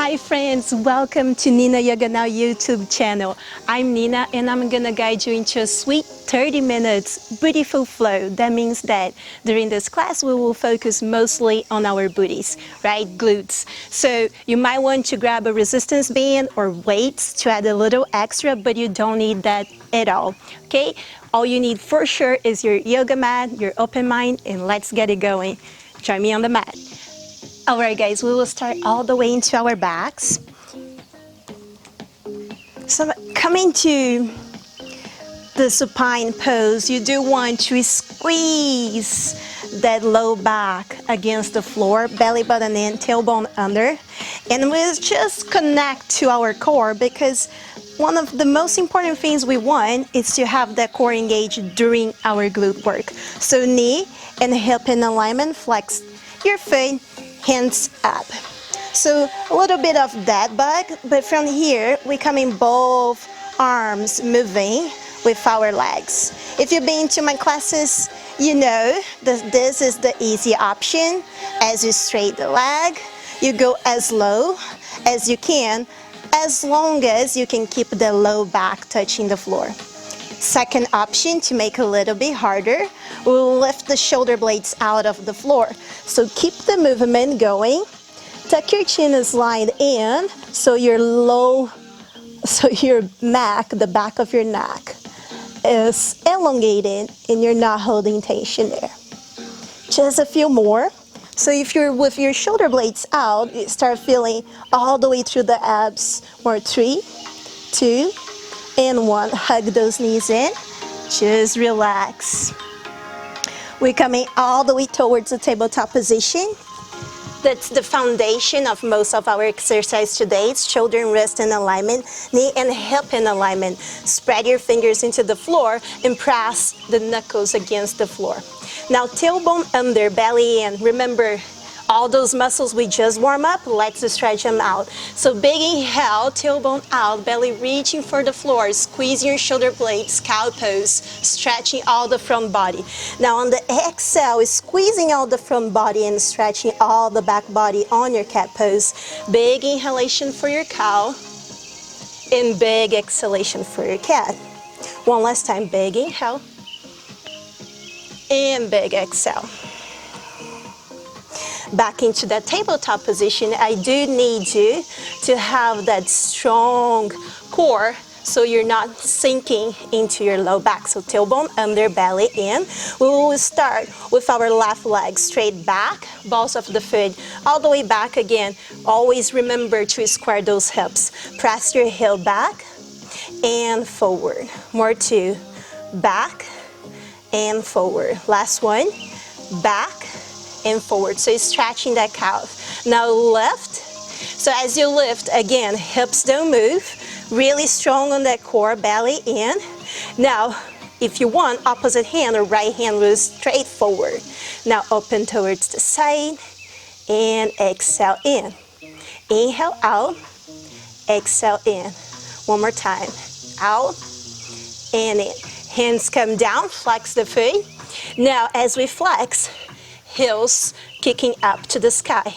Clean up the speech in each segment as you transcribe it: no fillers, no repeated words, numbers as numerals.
Hi friends, welcome to NinaYogaNow YouTube channel. I'm Nina and I'm gonna guide you into a sweet 30 minutes beautiful flow. That means that during this class we will focus mostly on our booties, right? Glutes. So you might want to grab a resistance band or weights to add a little extra, but you don't need that at all, okay? All you need for sure is your yoga mat, your open mind, and let's get it going. Join me on the mat. Alright guys, we will start all the way into our backs. So coming to the supine pose, you do want to squeeze that low back against the floor, belly button in, tailbone under. And we'll just connect to our core because one of the most important things we want is to have that core engaged during our glute work. So knee and hip in alignment, flex your foot, hands up. So a little bit of that bug, but from here we come in both arms moving with our legs. If you've been to my classes, you know that this is the easy option. As you straight the leg, you go as low as you can, as long as you can keep the low back touching the floor. Second option, to make it a little bit harder, we'll lift the shoulder blades out of the floor. So keep the movement going. Tuck your chin and slide in so your neck, the back of your neck, is elongated and you're not holding tension there. Just a few more. So if you're with your shoulder blades out, you start feeling all the way through the abs. More 3, 2, and 1. Hug those knees in. Just relax. We're coming all the way towards the tabletop position. That's the foundation of most of our exercise today. It's shoulder and wrist in alignment, knee and hip in alignment. Spread your fingers into the floor and press the knuckles against the floor. Now tailbone under, belly in. Remember, all those muscles we just warm up, let's stretch them out. So big inhale, tailbone out, belly reaching for the floor, squeeze your shoulder blades, cow pose, stretching all the front body. Now on the exhale, squeezing out the front body and stretching all the back body on your cat pose. Big inhalation for your cow and big exhalation for your cat. One last time, big inhale and big exhale. Back into that tabletop position, I do need you to have that strong core so you're not sinking into your low back. So tailbone under, belly in. We will start with our left leg straight back, balls of the foot all the way back again. Always remember to square those hips. Press your heel back and forward. More 2, back and forward. Last one, back and forward. So you're stretching that calf. Now lift. So as you lift, again, hips don't move. Really strong on that core, belly in. Now, if you want, opposite hand or right hand moves straight forward. Now open towards the side and exhale in. Inhale out, exhale in. One more time. Out and in. Hands come down, flex the foot. Now as we flex, heels kicking up to the sky.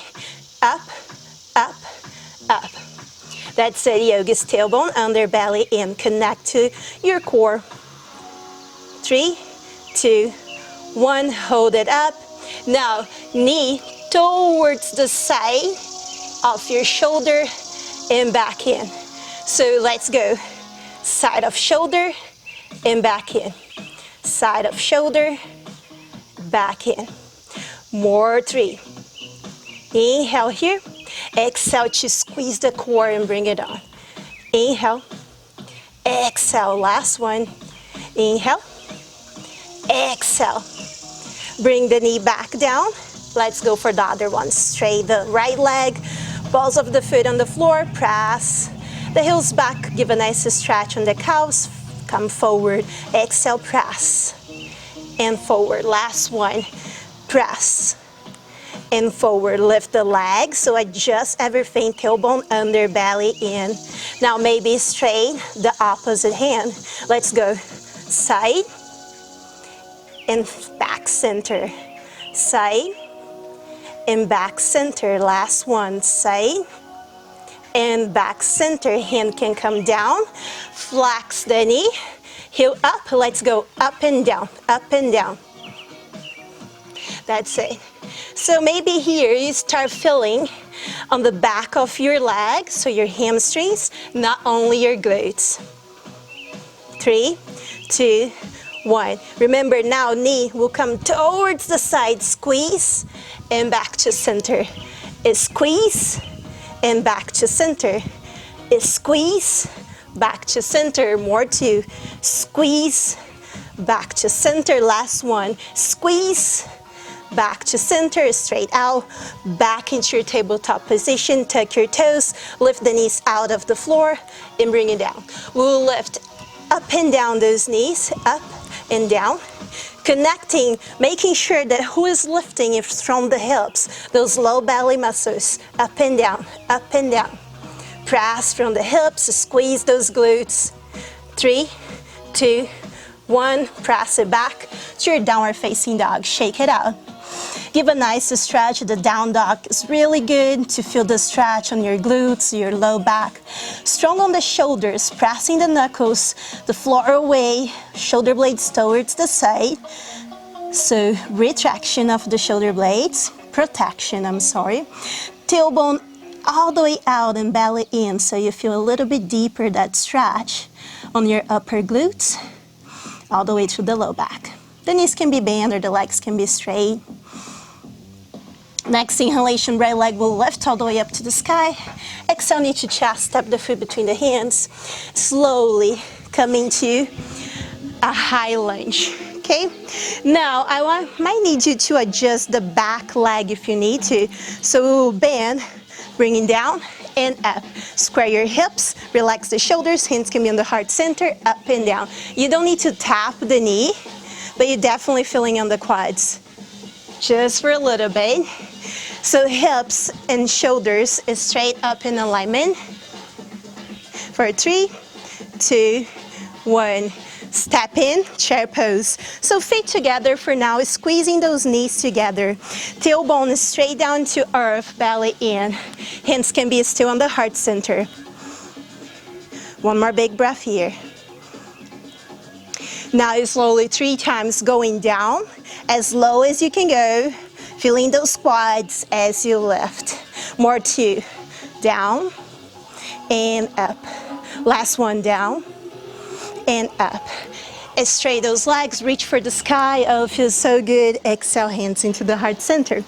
Up, up, up. That's it, yoga's tailbone under, belly in. Connect to your core. 3, 2, 1. Hold it up. Now, knee towards the side of your shoulder and back in. So let's go. Side of shoulder and back in. Side of shoulder, back in. More 3. Inhale here. Exhale to squeeze the core and bring it on. Inhale. Exhale. Last one. Inhale. Exhale. Bring the knee back down. Let's go for the other one. Straight the right leg. Balls of the foot on the floor. Press the heels back. Give a nice stretch on the calves. Come forward. Exhale. Press. And forward. Last one. Press and forward. Lift the legs, so adjust everything, tailbone under, belly in. Now maybe straight the opposite hand. Let's go. Side and back center. Side and back center. Last one. Side and back center. Hand can come down, flex the knee, heel up. Let's go up and down, up and down. That's it. So maybe here you start feeling on the back of your leg, so your hamstrings, not only your glutes. 3, 2, 1. Remember now, knee will come towards the side, squeeze, and back to center. Squeeze, and back to center. Squeeze, back to center. More 2. Squeeze, back to center. Last one. Squeeze, back to center, straight out, back into your tabletop position. Tuck your toes, lift the knees out of the floor, and bring it down. We'll lift up and down those knees, up and down. Connecting, making sure that who is lifting is from the hips, those low belly muscles, up and down, up and down. Press from the hips, squeeze those glutes. 3, 2, 1, press it back to your downward facing dog, shake it out. Give a nice stretch. The down dog is really good to feel the stretch on your glutes, your low back. Strong on the shoulders, pressing the knuckles, the floor away, shoulder blades towards the side. So retraction of the shoulder blades, protection, tailbone all the way out and belly in, so you feel a little bit deeper that stretch on your upper glutes, all the way to the low back. The knees can be bent or the legs can be straight. Next inhalation, right leg will lift all the way up to the sky. Exhale, knee to chest, step the foot between the hands. Slowly come into a high lunge, okay? Now, might need you to adjust the back leg if you need to. So we'll bend, bringing down and up. Square your hips, relax the shoulders, hands can be on the heart center, up and down. You don't need to tap the knee, but you're definitely feeling on the quads. Just for a little bit. So hips and shoulders is straight up in alignment. For 3, 2, 1. Step in, chair pose. So feet together for now, squeezing those knees together. Tailbone is straight down to earth, belly in. Hands can be still on the heart center. One more big breath here. Now slowly 3 times going down, as low as you can go, feeling those quads as you lift. More 2, down and up. Last one, down and up. Straight those legs, reach for the sky. Oh, feels so good. Exhale, hands into the heart center.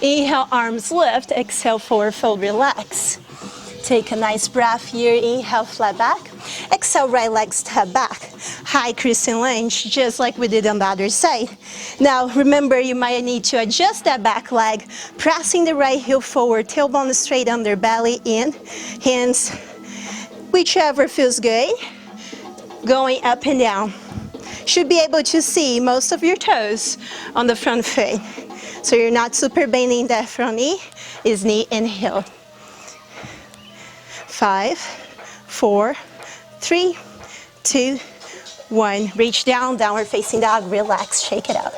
Inhale, arms lift. Exhale, forward fold, relax. Take a nice breath here. Inhale, flat back. Exhale, right leg step back. High crescent lunge, just like we did on the other side. Now, remember, you might need to adjust that back leg, pressing the right heel forward, tailbone straight under, belly in, hands, whichever feels good, going up and down. Should be able to see most of your toes on the front foot. So you're not super bending that front knee, is knee and heel. 5, 4, 3, 2, 1. Reach down, downward facing dog, relax, shake it out.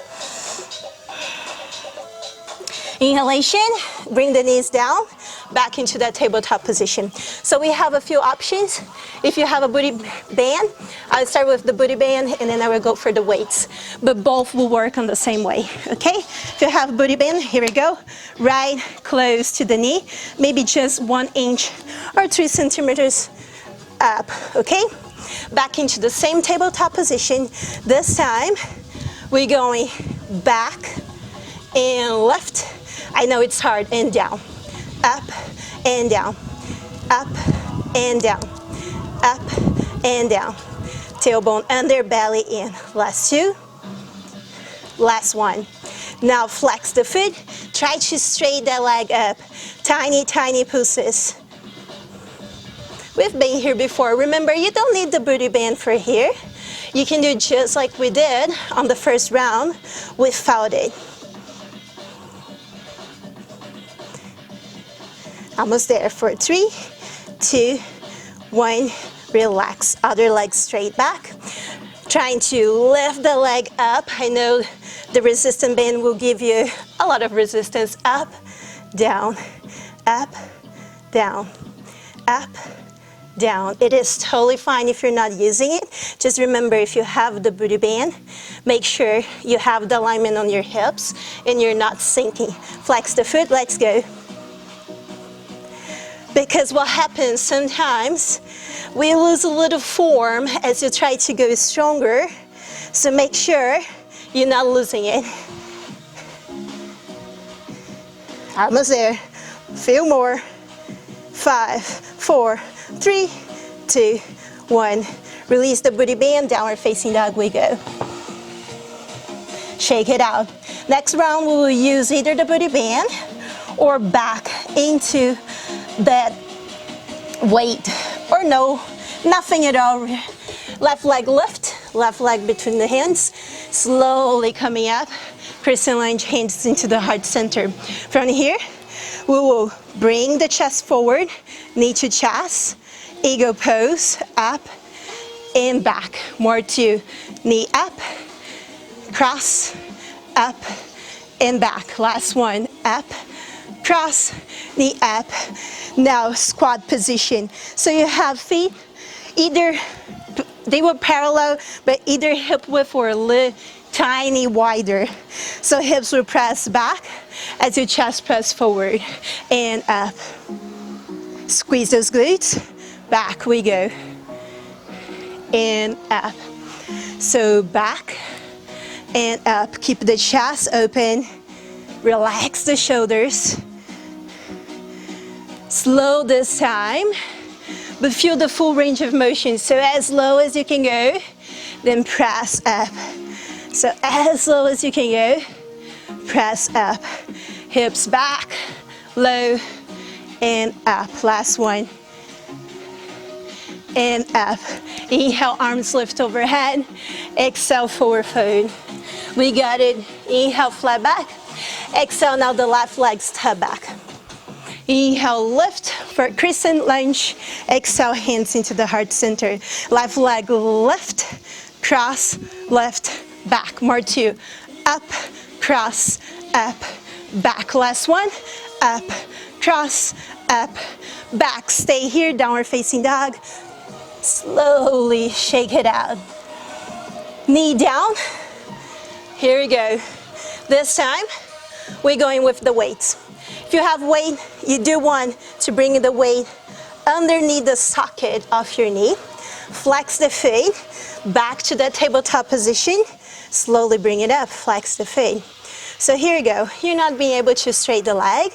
Inhalation, bring the knees down, back into that tabletop position. So we have a few options. If you have a booty band, I'll start with the booty band and then I will go for the weights. But both will work on the same way, okay? If you have a booty band, here we go. Right close to the knee, maybe just 1 inch or 3 centimeters up, okay? Back into the same tabletop position. This time, we're going back and left. I know it's hard, and down. Up and down. Up and down. Up and down. Tailbone under, belly in. Last 2. Last 1. Now flex the foot. Try to straighten that leg up. Tiny, tiny pushes. We've been here before. Remember, you don't need the booty band for here. You can do just like we did on the first round without it. Almost there for 3, 2, 1. Relax. Other leg straight back. Trying to lift the leg up. I know the resistance band will give you a lot of resistance. Up, down, up, down, up, down. It is totally fine if you're not using it. Just remember, if you have the booty band, make sure you have the alignment on your hips and you're not sinking. Flex the foot, let's go. Because what happens sometimes, we lose a little form as you try to go stronger. So make sure you're not losing it. Almost there. Few more. 5, 4, 3, 2, 1. Release the booty band, downward facing dog, we go. Shake it out. Next round, we will use either the booty band or back into that weight, or no, nothing at all. Left leg lift, left leg between the hands, slowly coming up. Crescent lunge, hands into the heart center. From here, we will bring the chest forward, knee to chest, ego pose, up and back. More two, knee up, cross, up and back. Last one, up, cross, knee up. Now squat position. So you have feet, either they were parallel, but either hip width or a little tiny wider. So hips will press back as your chest press forward and up. Squeeze those glutes, back we go, and up. So back and up, keep the chest open, relax the shoulders. Slow this time, but feel the full range of motion. So as low as you can go, then press up. So as low as you can go, press up. Hips back, low, and up. Last one. And up. Inhale, arms lift overhead. Exhale, forward fold. We got it. Inhale, flat back. Exhale, now the left leg step back. Inhale, lift for crescent lunge. Exhale, hands into the heart center. Left leg lift, cross, left, back. More two. Up, cross, up, back. Last one. Up, cross, up, back. Stay here, downward facing dog. Slowly shake it out. Knee down. Here we go. This time, we're going with the weights. If you have weight, you do want to bring the weight underneath the socket of your knee. Flex the feet back to the tabletop position. Slowly bring it up, flex the feet. So here you go. You're not being able to straight the leg,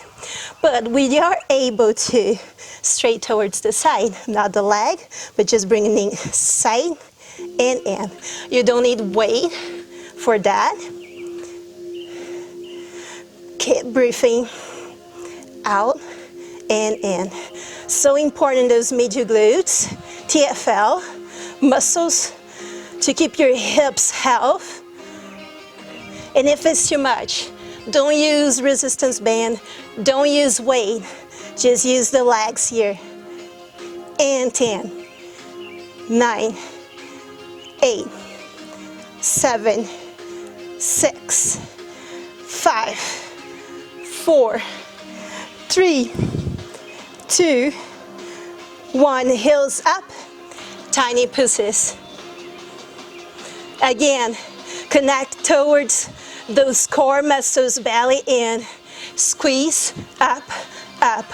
but we are able to straight towards the side, not the leg, but just bringing it side and in. You don't need weight for that. Keep breathing out and in. So important, those medial glutes, TFL, muscles to keep your hips healthy. And if it's too much, don't use resistance band, don't use weight, just use the legs here. And 10, 9, 8, 7, 6, 5, 4, 3, 2, 1. Heels up, tiny pushes. Again, connect towards those core muscles, belly in. Squeeze, up, up,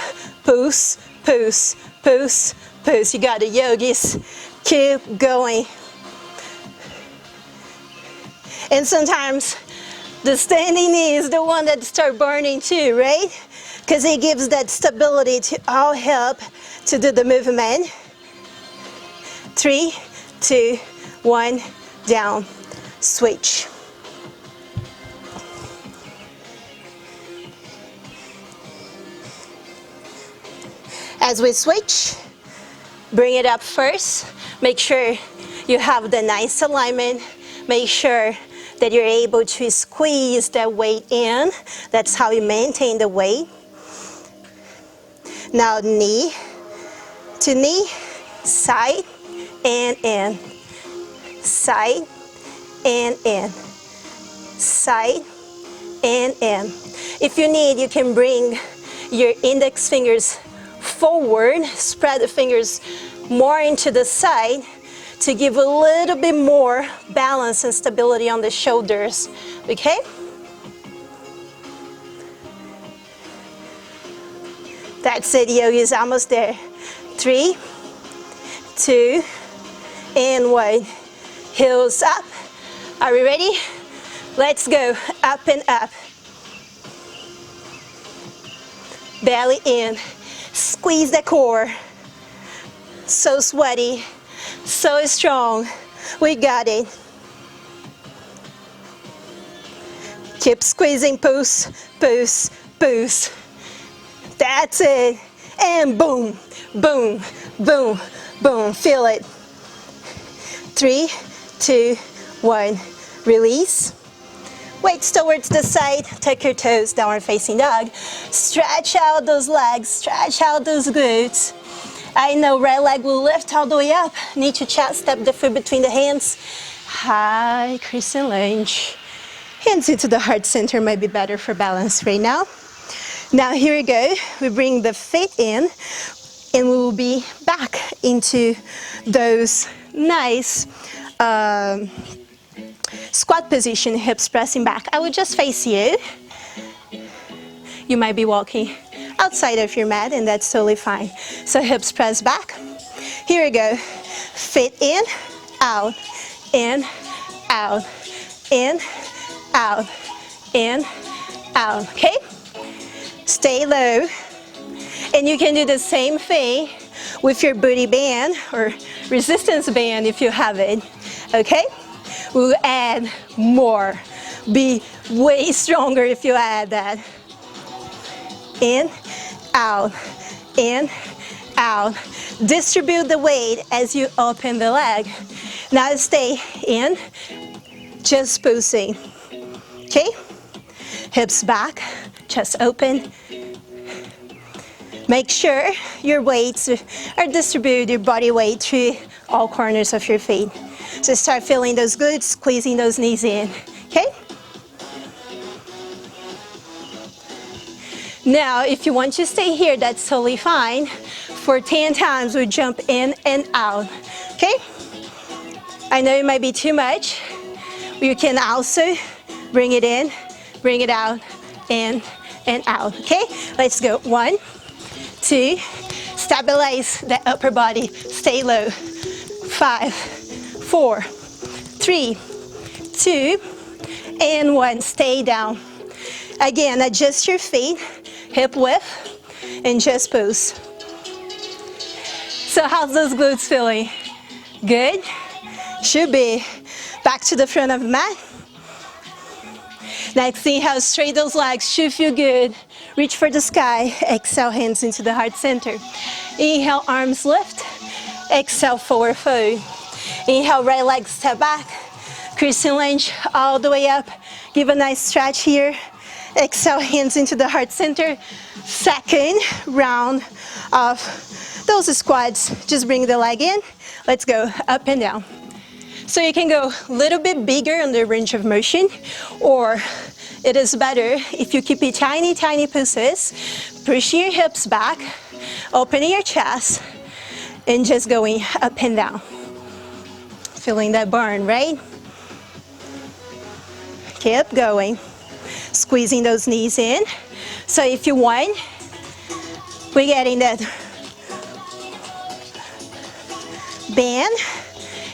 push, push, push, push. You got it, yogis. Keep going. And sometimes the standing knee is the one that starts burning too, right? Because it gives that stability to all help to do the movement. 3, 2, 1, down, switch. As we switch, bring it up first. Make sure you have the nice alignment. Make sure that you're able to squeeze that weight in. That's how you maintain the weight. Now knee to knee, side and in, side and in, side and in. If you need, you can bring your index fingers forward, spread the fingers more into the side to give a little bit more balance and stability on the shoulders, okay? That's it, yoga is almost there. 3, 2, and 1. Heels up. Are we ready? Let's go, up and up. Belly in, squeeze the core. So sweaty, so strong. We got it. Keep squeezing, push, push, push. That's it. And boom, boom, boom, boom. Feel it. 3, 2, 1. Release. Weights towards the side. Tuck your toes, downward facing dog. Stretch out those legs, stretch out those glutes. I know right leg will lift all the way up. Knee to chest, step the foot between the hands. High crescent lunge. Hands into the heart center might be better for balance right now. Now here we go. We bring the feet in and we will be back into those nice squat position, hips pressing back. I would just face you. You might be walking outside of your mat, and that's totally fine. So hips press back. Here we go. Feet in, out, in, out, in, out, in, out. Okay? Stay low. And you can do the same thing with your booty band or resistance band if you have it. Okay? We'll add more. Be way stronger if you add that. In, out, in, out. Distribute the weight as you open the leg. Now stay in, just pulsing. Okay? Hips back, chest open. Make sure your weights are distributed, your body weight through all corners of your feet. So start feeling those glutes, squeezing those knees in, okay? Now, if you want to stay here, that's totally fine. For 10 times, we jump in and out, okay? I know it might be too much. You can also bring it in, bring it out, in and out, okay? Let's go. 1, 2, stabilize the upper body, stay low. 5, 4, 3, 2, and 1. Stay down. Again, adjust your feet, hip width, and just pose. So how's those glutes feeling? Good? Should be. Back to the front of the mat. Next thing, how straight those legs should feel good. Reach for the sky. Exhale, hands into the heart center. Inhale, arms lift. Exhale, forward fold. Inhale, right leg step back. Crescent lunge all the way up. Give a nice stretch here. Exhale, hands into the heart center. Second round of those squats. Just bring the leg in. Let's go up and down. So you can go a little bit bigger on the range of motion, or it is better if you keep it tiny, tiny pulses, pushing your hips back, opening your chest, and just going up and down. Feeling that burn, right? Keep going. Squeezing those knees in. So if you want, we're getting that band.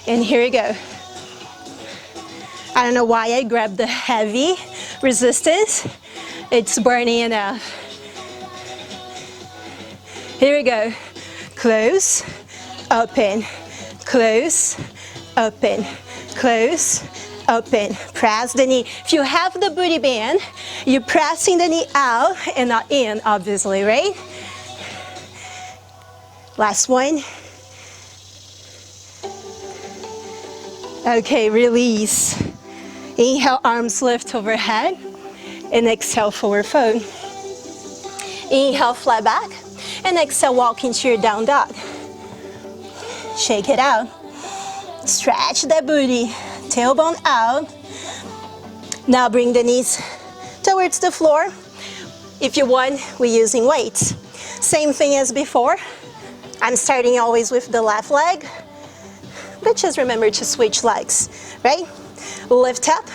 And here we go. I don't know why I grabbed the heavy resistance. It's burning enough. Here we go. Close, open, close, open, close, open. Press the knee. If you have the booty band, you're pressing the knee out and not in, obviously, right? Last one. Okay, release. Inhale, arms lift overhead, and exhale, forward fold. Inhale, flat back, and exhale, walk into your down dog. Shake it out. Stretch the booty, tailbone out. Now bring the knees towards the floor. If you want, we're using weights. Same thing as before. I'm starting always with the left leg, but just remember to switch legs, right? Lift up.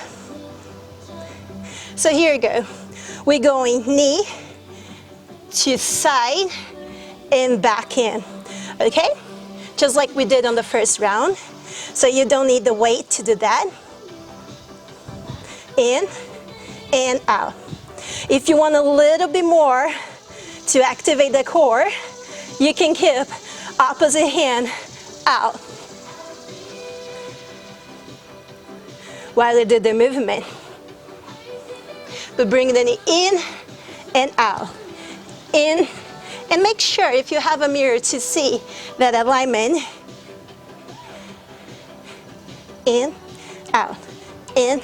So here you go. We're going knee to side and back in, okay? Just like we did on the first round. So you don't need the weight to do that. In and out. If you want a little bit more to activate the core, you can keep opposite hand out while you do the movement. But bring the knee in and out. In, and make sure if you have a mirror to see that alignment. In, out, in,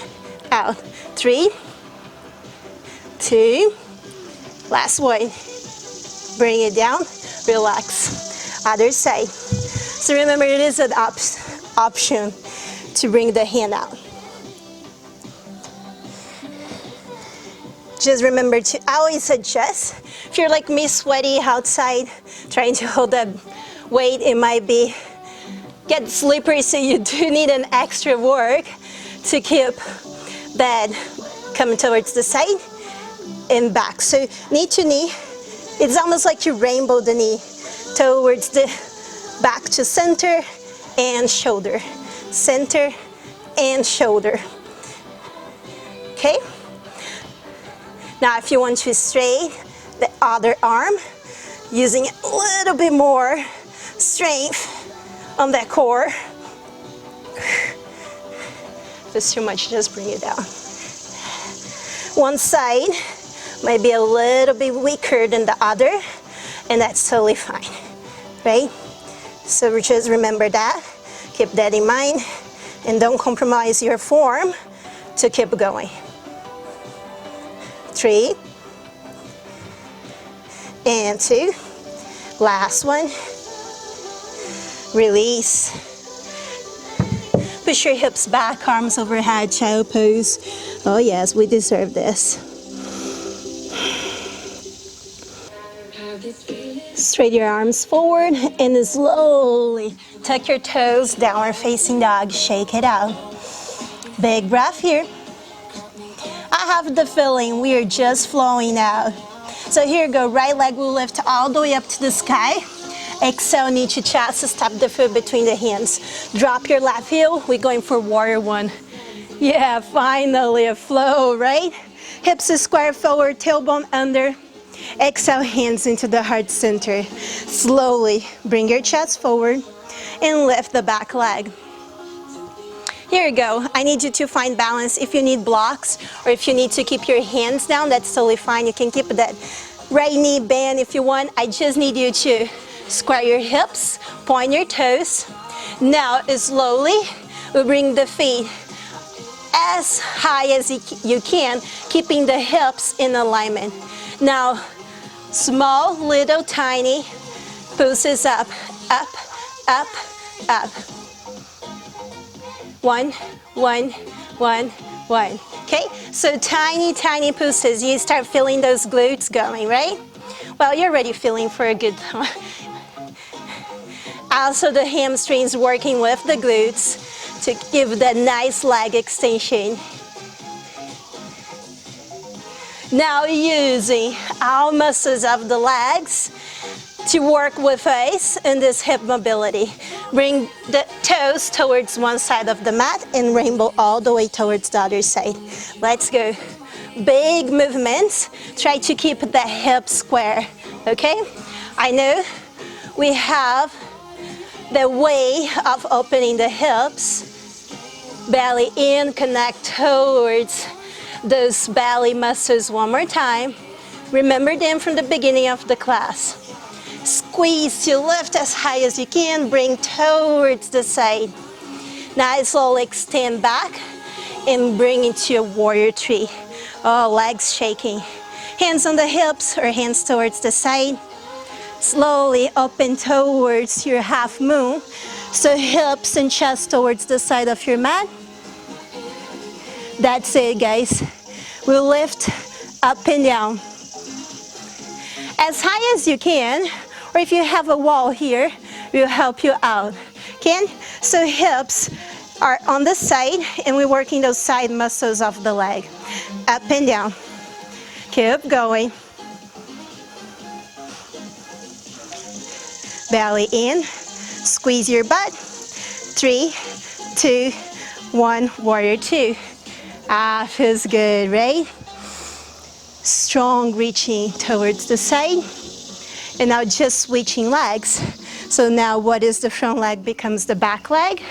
out. 3, 2, last one. Bring it down, relax. Other side. So remember, it is an option to bring the hand out. Just remember to always adjust. If you're like me, sweaty outside, trying to hold that weight, it might get slippery, so you do need an extra work to keep that coming towards the side and back. So knee to knee, it's almost like you rainbow the knee towards the back to center and shoulder. Center and shoulder. Okay? Now if you want to straighten the other arm, using a little bit more strength on that core. If it's too much, just bring it down. One side might be a little bit weaker than the other, and that's totally fine, right? So just remember that, keep that in mind, and don't compromise your form to keep going. 3, and 2, last one. Release. Push your hips back, arms overhead, child pose. Oh yes, we deserve this. Straight your arms forward and slowly tuck your toes, downward facing dog, shake it out. Big breath here. I have the feeling we are just flowing out. So here you go, right leg will lift all the way up to the sky. Exhale, knee to chest, step the foot between the hands. Drop your left heel, we're going for warrior one. Yeah, finally a flow, right? Hips square forward, tailbone under. Exhale, hands into the heart center. Slowly bring your chest forward and lift the back leg. Here you go. I need you to find balance. If you need blocks or if you need to keep your hands down, that's totally fine. You can keep that right knee bent if you want. I just need you to square your hips, point your toes. Now slowly we bring the feet as high as you can, keeping the hips in alignment. Now small, little, tiny pulses up, up, up, up. 1, 1, 1, 1. Okay, so tiny, tiny pulses. You start feeling those glutes going, right? Well, you're already feeling for a good time. Also the hamstrings working with the glutes to give that nice leg extension. Now using our muscles of the legs to work with us in this hip mobility. Bring the toes towards one side of the mat and rainbow all the way towards the other side. Let's go. Big movements. Try to keep the hip square, okay? I know we have the way of opening the hips. Belly in, connect towards those belly muscles one more time. Remember them from the beginning of the class. Squeeze to lift as high as you can, bring towards the side. Now slowly extend back and bring into a warrior three. Oh, legs shaking. Hands on the hips or hands towards the side. Slowly open towards your half moon. So hips and chest towards the side of your mat. That's it, guys. We'll lift up and down. as high as you can, or if you have a wall here, will help you out. Okay? So hips are on the side, and we're working those side muscles of the leg. Up and down. Keep going. Belly in. Squeeze your butt. 3, 2, 1, warrior 2. Ah, feels good, right? Strong reaching towards the side. And now just switching legs. So now what is the front leg becomes the back leg,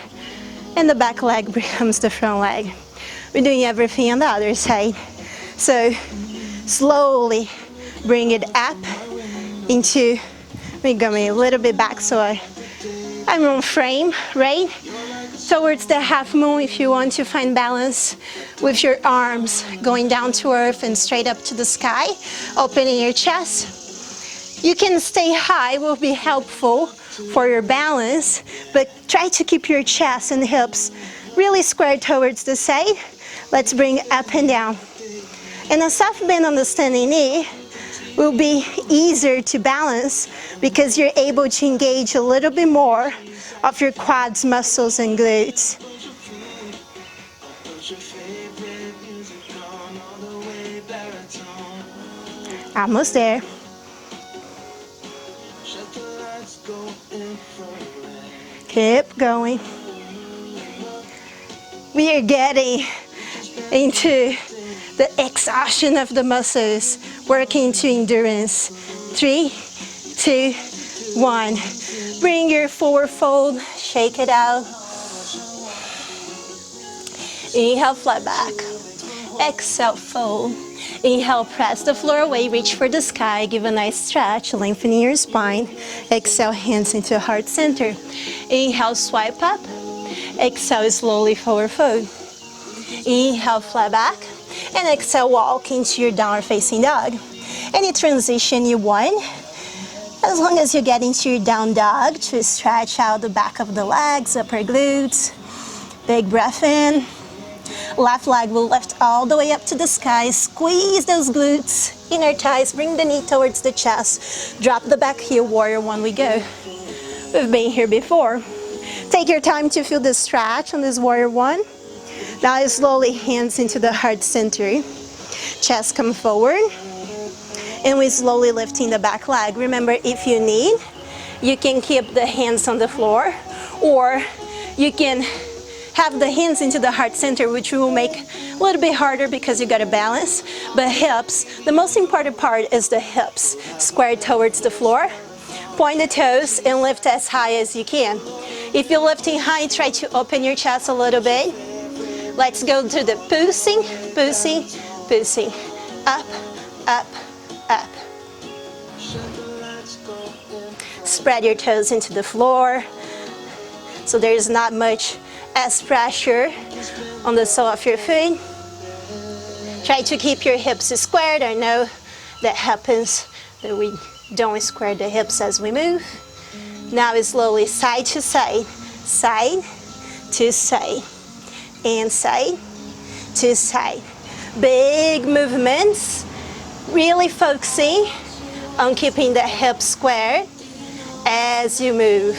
and the back leg becomes the front leg. We're doing everything on the other side. So slowly bring it up into, we're going a little bit back so I'm on frame, right? Towards the half moon if you want to find balance with your arms going down to earth and straight up to the sky, opening your chest. You can stay high, will be helpful for your balance, but try to keep your chest and hips really square towards the side. Let's bring up and down. And a soft bend on the standing knee will be easier to balance because you're able to engage a little bit more of your quads, muscles, and glutes. Almost there. Keep going. We are getting into the exhaustion of the muscles, working to endurance. 3, 2, 1. Bring your forward fold, shake it out. Inhale, flat back. Exhale, fold. Inhale, press the floor away, reach for the sky, give a nice stretch, lengthening your spine. Exhale, hands into heart center. Inhale, swipe up. Exhale, slowly forward fold. Inhale, flat back. And exhale, walk into your downward facing dog. Any transition you want, as long as you get into your down dog, to stretch out the back of the legs, upper glutes. Big breath in. Left leg will lift all the way up to the sky. Squeeze those glutes, inner thighs, bring the knee towards the chest. Drop the back heel, warrior 1 we go. We've been here before. Take your time to feel the stretch on this warrior 1. Now slowly hands into the heart center. Chest come forward. And we're slowly lifting the back leg. Remember, if you need, you can keep the hands on the floor, or you can have the hands into the heart center, which will make a little bit harder because you got to balance. But hips, the most important part is the hips. Square towards the floor. Point the toes and lift as high as you can. If you're lifting high, try to open your chest a little bit. Let's go to the pushing, pushing, pushing. Up, up, up. Spread your toes into the floor so there's not much as pressure on the sole of your foot. Try to keep your hips squared. I know that happens, that we don't square the hips as we move. Now slowly side to side, side to side, and side to side. Big movements, really focusing on keeping the hips squared as you move.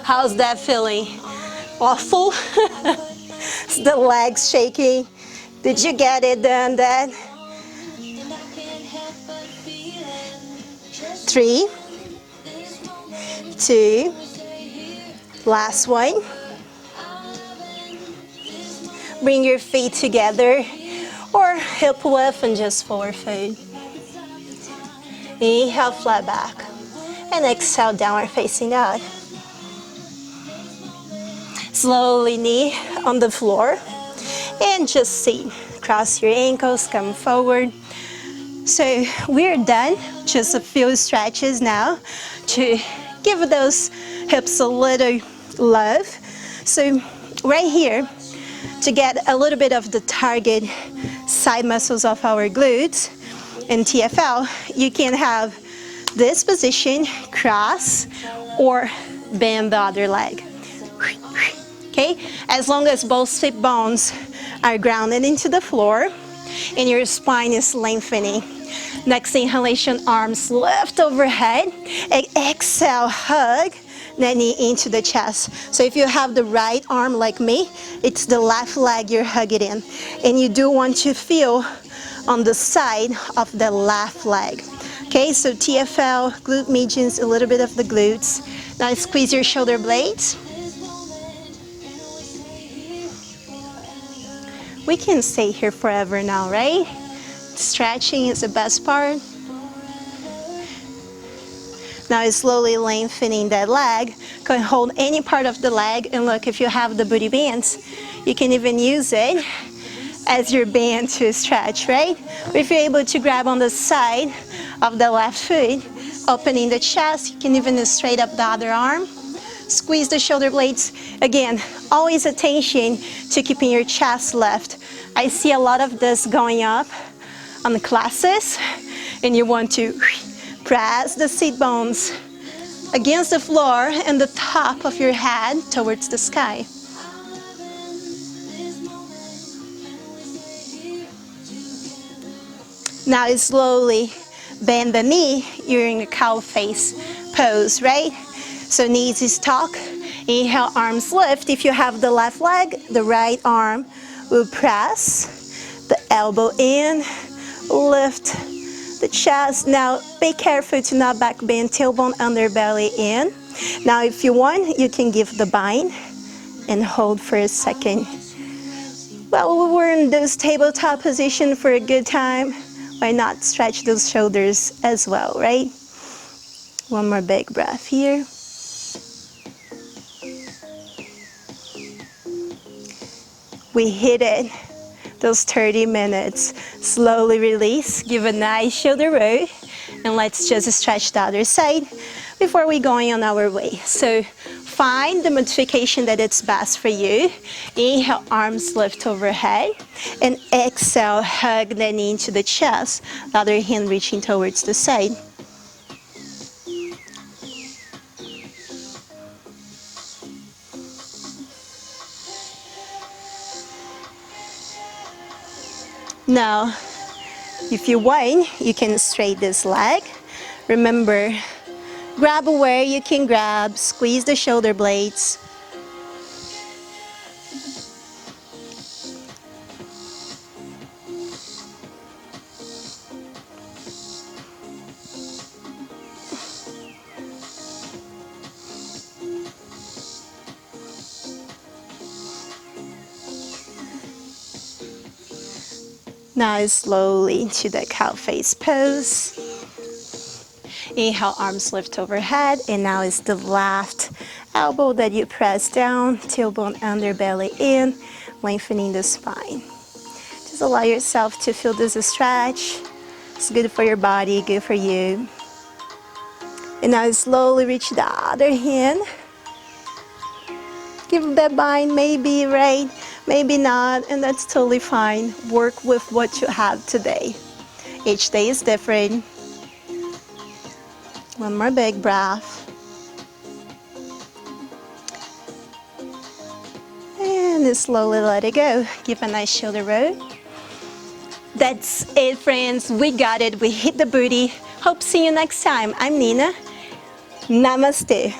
How's that feeling? Awful? The legs shaking. Did you get it done that? 3, 2, last one. Bring your feet together or hip width and just forward fold. Inhale, flat back. And exhale, downward facing dog. Slowly knee on the floor and just sit. Cross your ankles, come forward. So we're done. Just a few stretches now to give those hips a little love. So right here, to get a little bit of the target side muscles of our glutes and TFL, you can have this position, cross, or bend the other leg. okay? As long as both sit bones are grounded into the floor and your spine is lengthening. Next inhalation, arms lift overhead. Exhale, hug the knee into the chest. So if you have the right arm like me, it's the left leg you're hugging in. And you do want to feel on the side of the left leg. Okay, so TFL, glute medians, a little bit of the glutes. Now squeeze your shoulder blades. We can stay here forever now, right? Stretching is the best part. Now slowly lengthening that leg. Can hold any part of the leg, and look, if you have the booty bands, you can even use it as your band to stretch, right? If you're able to grab on the side of the left foot, opening the chest, you can even straight up the other arm. Squeeze the shoulder blades. Again, always attention to keeping your chest left. I see a lot of this going up on the classes, and you want to press the sit bones against the floor and the top of your head towards the sky. Now slowly bend the knee. You're in a cow face pose, right? So knees is tuck. Inhale, arms lift. If you have the left leg, the right arm will press the elbow in, lift the chest. Now be careful to not back bend, tailbone, underbelly in. Now if you want, you can give the bind and hold for a second. Well, we're in this tabletop position for a good time. Why not stretch those shoulders as well, right? One more big breath here. We hit it. Those 30 minutes. Slowly release, give a nice shoulder roll, and let's just stretch the other side before we going on our way. So find the modification that it's best for you. Inhale, arms lift overhead, and exhale, hug the knee into the chest, the other hand reaching towards the side. Now, if you want, you can straighten this leg. Remember, grab where you can grab, squeeze the shoulder blades. Now slowly into the cow face pose. Inhale, arms lift overhead, and now it's the left elbow that you press down, tailbone, underbelly in, lengthening the spine. Just allow yourself to feel this stretch. It's good for your body, good for you. And now slowly reach the other hand. Give that bind, maybe, right? Maybe not, and that's totally fine. Work with what you have today. Each day is different. One more big breath. And slowly let it go. Give a nice shoulder roll. That's it, friends. We got it. We hit the booty. Hope to see you next time. I'm Nina. Namaste.